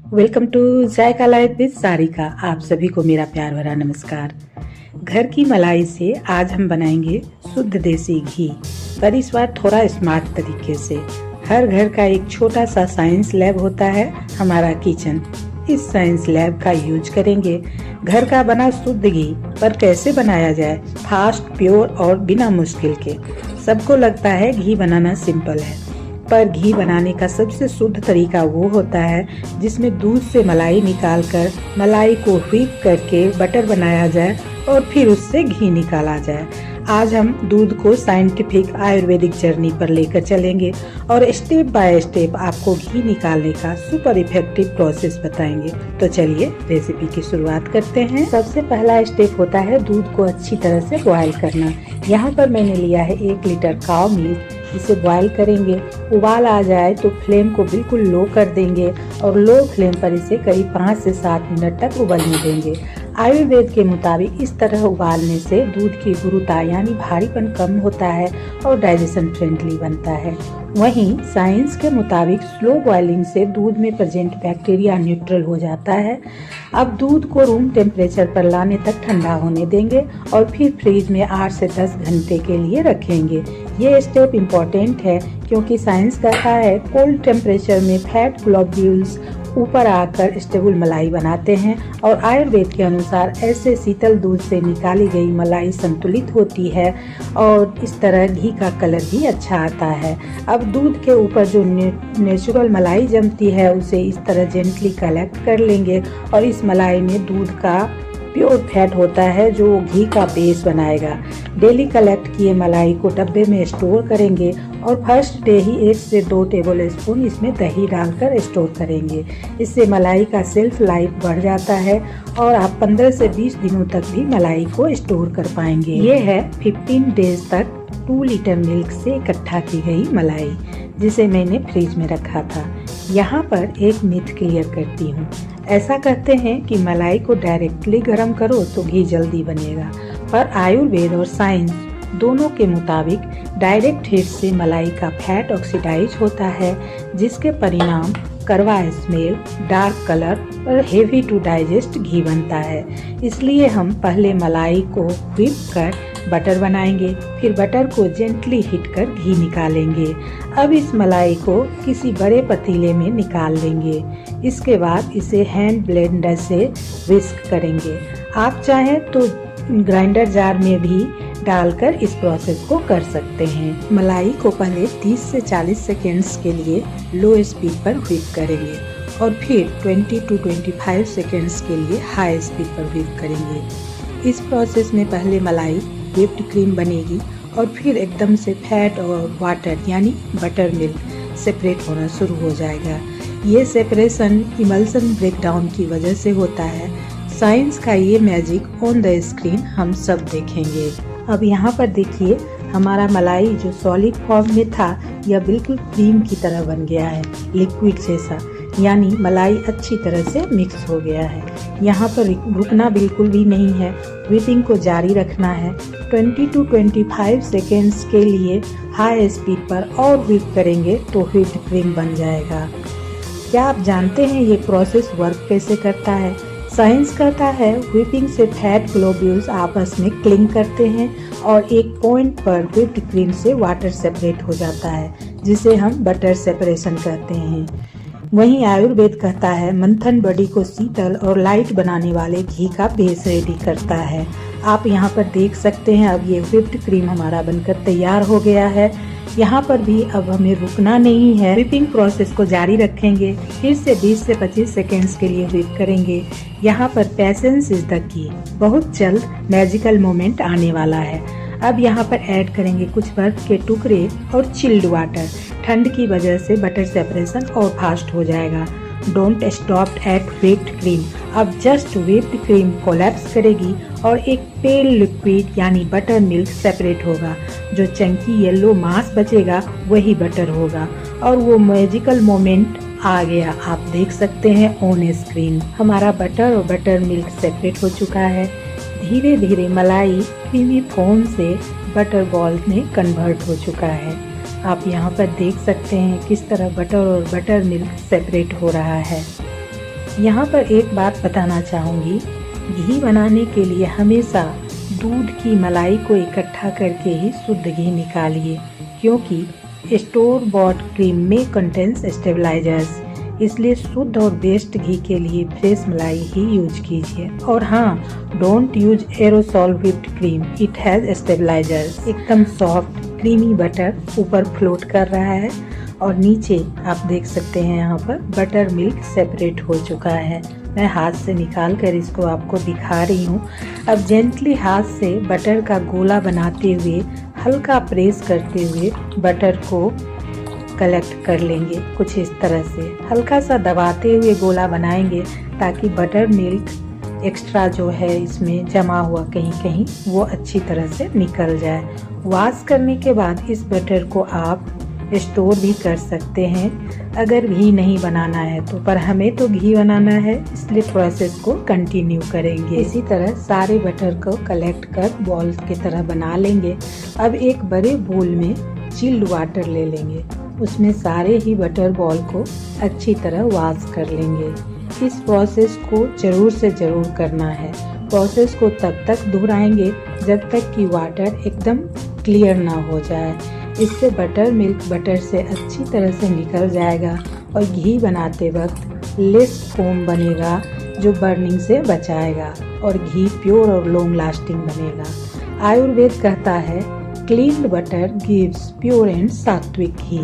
Welcome to Zaika life with Sarika. आप सभी को मेरा प्यार भरा नमस्कार। घर की मलाई से आज हम बनाएंगे शुद्ध देसी घी, पर इस बार थोड़ा स्मार्ट तरीके से। हर घर का एक छोटा सा साइंस लैब होता है हमारा किचन। इस साइंस लैब का यूज करेंगे घर का बना शुद्ध घी, पर कैसे बनाया जाए फास्ट, प्योर और बिना मुश्किल के। सबको लगता है घी बनाना सिंपल है, पर घी बनाने का सबसे शुद्ध तरीका वो होता है जिसमें दूध से मलाई निकालकर मलाई को व्हिप करके बटर बनाया जाए और फिर उससे घी निकाला जाए। आज हम दूध को साइंटिफिक आयुर्वेदिक जर्नी पर लेकर चलेंगे और स्टेप बाय स्टेप आपको घी निकालने का सुपर इफेक्टिव प्रोसेस बताएंगे। तो चलिए रेसिपी की शुरुआत करते हैं। सबसे पहला स्टेप होता है दूध को अच्छी तरह से बॉयल करना। यहाँ पर मैंने लिया है 1 लीटर काऊ मिल्क। इसे बॉयल करेंगे। उबाल आ जाए तो फ्लेम को बिल्कुल लो कर देंगे और लो फ्लेम पर इसे करीब 5 से 7 मिनट तक उबलने देंगे। आयुर्वेद के मुताबिक इस तरह उबालने से दूध की गुरुता यानी भारीपन कम होता है और डाइजेशन फ्रेंडली बनता है। वहीं साइंस के मुताबिक स्लो बॉइलिंग से दूध में प्रेजेंट बैक्टीरिया न्यूट्रल हो जाता है। अब दूध को रूम टेम्परेचर पर लाने तक ठंडा होने देंगे और फिर फ्रिज में 8 से 10 घंटे के लिए रखेंगे। ये स्टेप इम्पोर्टेंट है क्योंकि साइंस कहता है कोल्ड टेम्परेचर में फैट ग्लोब्यूल्स ऊपर आकर स्टेबल मलाई बनाते हैं और आयुर्वेद के अनुसार ऐसे शीतल दूध से निकाली गई मलाई संतुलित होती है और इस तरह घी का कलर भी अच्छा आता है। अब दूध के ऊपर जो नेचुरल मलाई जमती है उसे इस तरह जेंटली कलेक्ट कर लेंगे और इस मलाई में दूध का प्योर फैट होता है जो घी का बेस बनाएगा। डेली कलेक्ट किए मलाई को डब्बे में स्टोर करेंगे और फर्स्ट डे ही 1 से 2 टेबल स्पून इसमें दही डालकर स्टोर करेंगे। इससे मलाई का सेल्फ लाइफ बढ़ जाता है और आप 15 से 20 दिनों तक भी मलाई को स्टोर कर पाएंगे। ये है 15 डेज तक 2 लीटर मिल्क से इकट्ठा की गई मलाई, जिसे मैंने फ्रिज में रखा था। यहाँ पर एक मिथ क्लियर करती हूँ। ऐसा कहते हैं कि मलाई को डायरेक्टली गर्म करो तो घी जल्दी बनेगा, पर आयुर्वेद और साइंस दोनों के मुताबिक डायरेक्ट हीट से मलाई का फैट ऑक्सीडाइज होता है, जिसके परिणाम कड़वा स्मेल, डार्क कलर और हेवी टू डाइजेस्ट घी बनता है। इसलिए हम पहले मलाई को व्हिप कर बटर बनाएंगे, फिर बटर को जेंटली हीट कर घी निकालेंगे। अब इस मलाई को किसी बड़े पतीले में निकाल लेंगे। इसके बाद इसे हैंड ब्लेंडर से विस्क करेंगे। आप चाहें तो ग्राइंडर जार में भी डालकर इस प्रोसेस को कर सकते हैं। मलाई को पहले 30 से 40 सेकेंड्स के लिए लो स्पीड पर व्हिप करेंगे और फिर 20 to 25 सेकेंड्स के लिए हाई स्पीड पर व्हिप करेंगे। इस प्रोसेस में पहले मलाई व्हिप्ड क्रीम बनेगी और फिर एकदम से फैट और वाटर यानी बटर मिल्क सेपरेट होना शुरू हो जाएगा। ये सेपरेशन इमल्सन ब्रेकडाउन की वजह से होता है। साइंस का ये मैजिक ऑन द स्क्रीन हम सब देखेंगे। अब यहाँ पर देखिए, हमारा मलाई जो सॉलिड फॉर्म में था यह बिल्कुल क्रीम की तरह बन गया है, लिक्विड जैसा, यानी मलाई अच्छी तरह से मिक्स हो गया है। यहाँ पर रुकना बिल्कुल भी नहीं है, व्हिपिंग को जारी रखना है। 20 to 25 सेकेंड्स के लिए हाई स्पीड पर और व्हिप करेंगे तो व्हिप्ड क्रीम बन जाएगा। क्या आप जानते हैं ये प्रोसेस वर्क कैसे करता है? साइंस कहता है व्हिपिंग से फैट ग्लोब्यूल्स आपस में क्लिंग करते हैं और एक पॉइंट पर व्हिप्ड क्रीम से वाटर सेपरेट हो जाता है, जिसे हम बटर सेपरेशन कहते हैं। वहीं आयुर्वेद कहता है मंथन बॉडी को शीतल और लाइट बनाने वाले घी का बेस रेडी करता है। आप यहाँ पर देख सकते हैं, अब ये व्हिप्ड क्रीम हमारा बनकर तैयार हो गया है। यहाँ पर भी अब हमें रुकना नहीं है, व्हिपिंग प्रोसेस को जारी रखेंगे। फिर से 20 से 25 सेकेंड्स के लिए व्हिप करेंगे। यहाँ पर पेशेंस इज द की। बहुत जल्द मैजिकल मोमेंट आने वाला है। अब यहाँ पर ऐड करेंगे कुछ बर्फ के टुकड़े और चिल्ड वाटर। ठंड की वजह से बटर सेपरेशन और फास्ट हो जाएगा। Don't stop at whipped cream. अब जस्ट व्हिप्ड क्रीम कोलैप्स करेगी और एक पेल लिक्विड यानी बटर मिल्क सेपरेट होगा। जो चंकी येलो मास बचेगा वही बटर होगा और वो मैजिकल मोमेंट आ गया। आप देख सकते हैं ऑन स्क्रीन हमारा बटर और बटर मिल्क सेपरेट हो चुका है। धीरे धीरे मलाई क्रीमी फोम से बटर बॉल में कन्वर्ट हो चुका है। आप यहाँ पर देख सकते हैं किस तरह बटर और बटर मिल्क सेपरेट हो रहा है। यहाँ पर एक बात बताना चाहूँगी, घी बनाने के लिए हमेशा दूध की मलाई को इकट्ठा करके ही शुद्ध घी निकालिए, क्योंकि स्टोर बॉट क्रीम में कंटेन्स स्टेबलाइजर्स, इसलिए शुद्ध और बेस्ट घी के लिए फ्रेश मलाई ही यूज कीजिए। और हाँ, don't use aerosol whipped cream, it has stabilisers. एकदम सॉफ्ट क्रीमी बटर ऊपर फ्लोट कर रहा है और नीचे आप देख सकते हैं यहाँ पर बटर मिल्क सेपरेट हो चुका है। मैं हाथ से निकाल कर इसको आपको दिखा रही हूँ। अब जेंटली हाथ से बटर का गोला बनाते हुए, हल्का प्रेस करते हुए बटर को कलेक्ट कर लेंगे। कुछ इस तरह से हल्का सा दबाते हुए गोला बनाएंगे, ताकि बटर मिल्क एक्स्ट्रा जो है इसमें जमा हुआ कहीं कहीं वो अच्छी तरह से निकल जाए। वॉश करने के बाद इस बटर को आप स्टोर भी कर सकते हैं अगर घी नहीं बनाना है तो, पर हमें तो घी बनाना है, इसलिए प्रोसेस को कंटिन्यू करेंगे। इसी तरह सारे बटर को कलेक्ट कर बॉल की तरह बना लेंगे। अब एक बड़े बोल में चिल्ड वाटर ले लेंगे, उसमें सारे ही बटर बॉल को अच्छी तरह वॉश कर लेंगे। इस प्रोसेस को जरूर से जरूर करना है। प्रोसेस को तब तक दोहराएंगे जब तक कि वाटर एकदम क्लियर ना हो जाए। इससे बटर मिल्क बटर से अच्छी तरह से निकल जाएगा और घी बनाते वक्त लेस फोम बनेगा, जो बर्निंग से बचाएगा और घी प्योर और लॉन्ग लास्टिंग बनेगा। आयुर्वेद कहता है cleaned butter gives pure and सात्विक घी।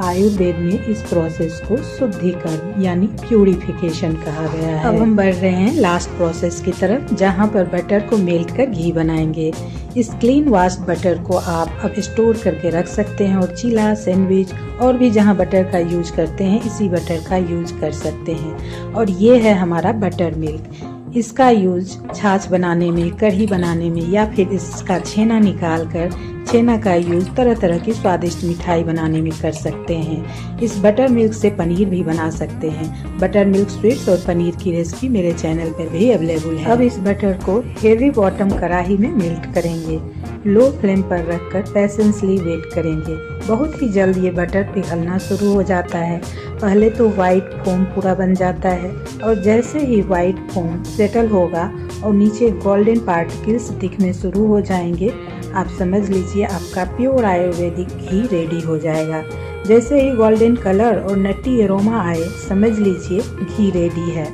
आयुर्वेद में इस प्रोसेस को शुद्धिकरण यानी प्यूरिफिकेशन कहा गया है। अब हम बढ़ रहे हैं लास्ट प्रोसेस की तरफ, जहाँ पर बटर को मेल्ट कर घी बनाएंगे। इस क्लीन वॉश्ड बटर को आप अब स्टोर करके रख सकते हैं और चीला, सैंडविच और भी जहाँ बटर का यूज करते हैं इसी बटर का यूज कर सकते हैं। और ये है हमारा बटर मिल्क। इसका यूज छाछ बनाने में, कढ़ी बनाने में, या फिर इसका छेना निकाल कर छेना का यूज तरह तरह की स्वादिष्ट मिठाई बनाने में कर सकते हैं। इस बटर मिल्क से पनीर भी बना सकते हैं। बटर मिल्क स्वीट्स और पनीर की रेसिपी मेरे चैनल पर भी अवेलेबल है। अब इस बटर को हेवी बॉटम कढ़ाई में मेल्ट करेंगे। लो फ्लेम पर रखकर पेशेंसली वेट करेंगे। बहुत ही जल्द ये बटर पिघलना शुरू हो जाता है। पहले तो व्हाइट फोम पूरा बन जाता है और जैसे ही व्हाइट फोम सेटल होगा और नीचे गोल्डन पार्टिकल्स दिखने शुरू हो जाएंगे, आप समझ लीजिए आपका प्योर आयुर्वेदिक घी रेडी हो जाएगा। जैसे ही गोल्डन कलर और नट्टी एरोमा आए, समझ लीजिए घी रेडी है।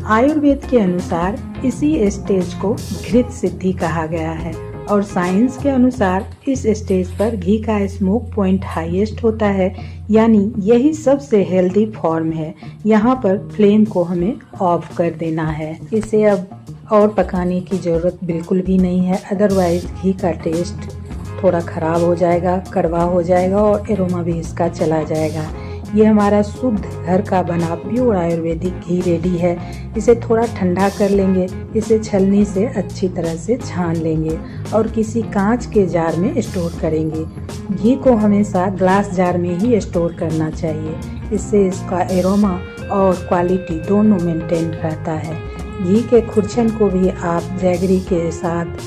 आयुर्वेद के अनुसार इसी स्टेज को घृत सिद्धि कहा गया है और साइंस के अनुसार इस स्टेज पर घी का स्मोक पॉइंट हाईएस्ट होता है, यानी यही सबसे हेल्दी फॉर्म है। यहाँ पर फ्लेम को हमें ऑफ कर देना है। इसे अब और पकाने की ज़रूरत बिल्कुल भी नहीं है, अदरवाइज घी का टेस्ट थोड़ा ख़राब हो जाएगा, कड़वा हो जाएगा और एरोमा भी इसका चला जाएगा। ये हमारा शुद्ध घर का बना प्योर आयुर्वेदिक घी रेडी है। इसे थोड़ा ठंडा कर लेंगे। इसे छलनी से अच्छी तरह से छान लेंगे और किसी कांच के जार में स्टोर करेंगे। घी को हमेशा ग्लास जार में ही स्टोर करना चाहिए, इससे इसका एरोमा और क्वालिटी दोनों मेंटेन रहता है। घी के खुरचन को भी आप जैगरी के साथ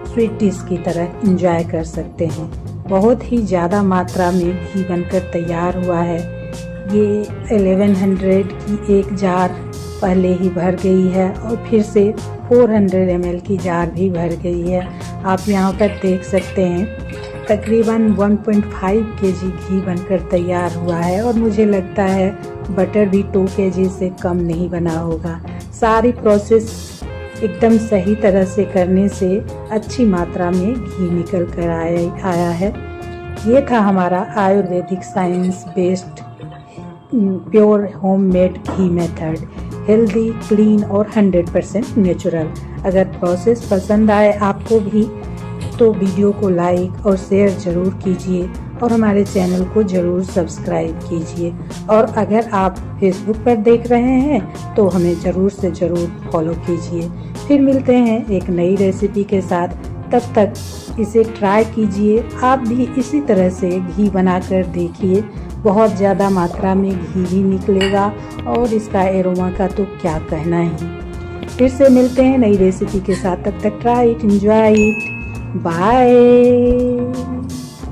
स्वीट डिश की तरह एंजॉय कर सकते हैं। बहुत ही ज़्यादा मात्रा में घी बनकर तैयार हुआ है। ये 1100 की एक जार पहले ही भर गई है और फिर से 400 ml की जार भी भर गई है। आप यहाँ पर देख सकते हैं तकरीबन 1.5 kg घी बनकर तैयार हुआ है और मुझे लगता है बटर भी 2 kg से कम नहीं बना होगा। सारी प्रोसेस एकदम सही तरह से करने से अच्छी मात्रा में घी निकल कर आया है। ये था हमारा Ayurvedic science based pure homemade ghee method, healthy, clean और 100% नेचुरल। अगर प्रोसेस पसंद आए आपको भी तो वीडियो को लाइक और शेयर ज़रूर कीजिए और हमारे चैनल को ज़रूर सब्सक्राइब कीजिए। और अगर आप फेसबुक पर देख रहे हैं तो हमें ज़रूर से ज़रूर फॉलो कीजिए। फिर मिलते हैं एक नई रेसिपी के साथ, तब तक इसे ट्राई कीजिए। आप भी इसी तरह से घी बनाकर देखिए, बहुत ज़्यादा मात्रा में घी भी निकलेगा और इसका एरोमा का तो क्या कहना ही। फिर से मिलते हैं नई रेसिपी के साथ, तब तक try it, enjoy it, bye.